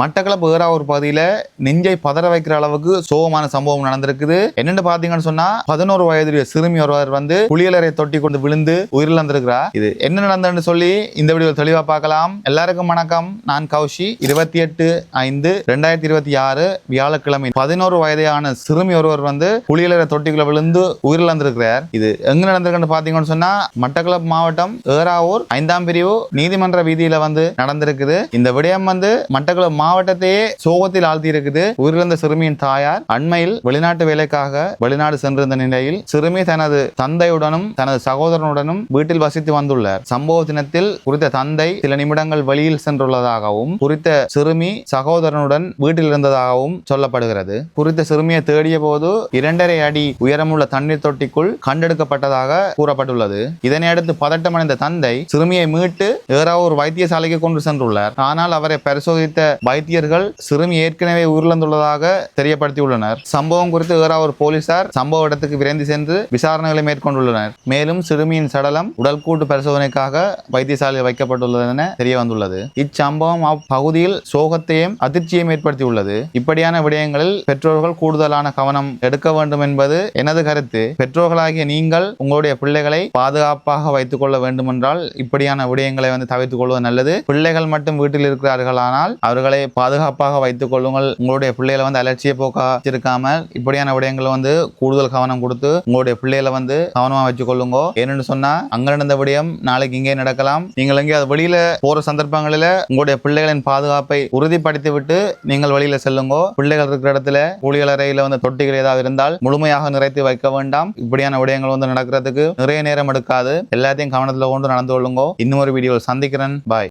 மட்டக்களப்பு ஏறாவூர் பகுதியில நெஞ்சை பதற வைக்கிற அளவுக்கு சோகமான சம்பவம் நடந்திருக்குது. என்னன்னு பாத்தீங்கன்னு சொன்னா 11 வயதுடைய சிறுமி ஒருவர் வந்து குளியலறை தொட்டி கொண்டு விழுந்து உயிரிழந்திருக்கிறார். இது என்ன நடந்ததுன்னு சொல்லி இந்த வீடியோ தெளிவா பார்க்கலாம். எல்லாருக்கும் வணக்கம். நான் கௌஷி. 28/5/2026 வியாழக்கிழமை 11 வயதான சிறுமி ஒருவர் வந்து குளியலறை தொட்டிக்குள்ள விழுந்து உயிரிழந்திருக்கிறார். இது எங்க நடந்திருக்குன்னு பாத்தீங்கன்னு சொன்னா மட்டக்களப்பு மாவட்டம் ஏறாவூர் 5ஆம் பிரிவு நீதிமன்ற வீதியில வந்து நடந்திருக்குது. இந்த விடயம் வந்து மட்டக்களப்பு மாவட்டத்தையே சோகத்தில் ஆழ்த்தி இருக்குது. உயிரிழந்த சிறுமியின் தாயார் அண்மையில் வெளிநாட்டு வேலைக்காக வெளிநாடு சென்றிருந்த நிலையில் சிறுமி தனது தந்தையுடனும் தனது சகோதரனுடனும் வீட்டில் வசித்து வந்துள்ளார். சம்பவ தினத்தில் குறித்த தந்தை சில நிமிடங்கள் வெளியில் சென்றுள்ளதாகவும் குறித்த சிறுமி சகோதரனுடன் வீட்டில் இருந்ததாகவும் சொல்லப்படுகிறது. குறித்த சிறுமியை தேடிய போது 2.5 அடி உயரமுள்ள தண்ணீர் தொட்டிக்குள் கண்டெடுக்கப்பட்டதாக கூறப்பட்டுள்ளது. இதனையடுத்து பதட்டமடைந்த தந்தை சிறுமியை மீட்டு ஏறாவூர் வைத்தியசாலைக்கு கொண்டு சென்றுள்ளார். ஆனால் அவரை பரிசோதித்த வைத்தியர்கள் சிறுமி ஏற்கனவே உயிரிழந்துள்ளதாக தெரியப்படுத்தியுள்ளனர். சம்பவம் குறித்து ஏறாவூர் போலீசார் சம்பவ இடத்துக்கு விரைந்து சென்று விசாரணைகளை மேற்கொண்டுள்ளனர். மேலும் சிறுமியின் சடலம் உடல்கூட்டு பரிசோதனைக்காக வைத்தியசாலையில் வைக்கப்பட்டுள்ளது என தெரிய வந்துள்ளது. இச்சம்பவம் அப்பகுதியில் சோகத்தையும் அதிர்ச்சியையும் ஏற்படுத்தியுள்ளது. இப்படியான விடயங்களில் பெற்றோர்கள் கூடுதலான கவனம் எடுக்க வேண்டும் என்பது எனது கருத்து. பெற்றோர்களாகிய நீங்கள் உங்களுடைய பிள்ளைகளை பாதுகாப்பாக வைத்துக் கொள்ள வேண்டும் என்றால் இப்படியான விடயங்களை வந்து தவிர்த்துக் கொள்வது நல்லது. பிள்ளைகள் மட்டும் வீட்டில் இருக்கிறார்களானால் அவர்களை பாதுகாப்பாக வைத்துக் கொள்ளுங்கள். உங்களுடைய பிள்ளைகளை வந்து அலட்சிய போக்கா வச்சிருக்காமல் இப்படியான விடயங்களை வந்து கூடுதல் கவனம் கொடுத்து உங்களுடைய பிள்ளைகளை வந்து கவனமா வச்சுக் கொள்ளுங்க. ஏன்னு சொன்னா அங்க நடந்த விடயம் நாளைக்கு இங்கே நடக்கலாம். நீங்கள் எங்கே வெளியில போற சந்தர்ப்பங்களில உங்களுடைய பிள்ளைகளின் பாதுகாப்பை உறுதிப்படுத்தி விட்டு நீங்கள் வெளியில செல்லுங்க. பிள்ளைகள் இருக்கிற இடத்துல குளியலறையில வந்து தொட்டிகள் ஏதாவது இருந்தால் முழுமையாக நிறைத்து வைக்க வேண்டாம். இப்படியான விடயங்கள் வந்து நடக்கிறதுக்கு நிறைய நேரம் எடுக்காது. எல்லாத்தையும் கவனத்துல கொண்டு நடந்து கொள்ளுங்க. இன்னொரு வீடியோவில் சந்திக்கிறேன். பாய்.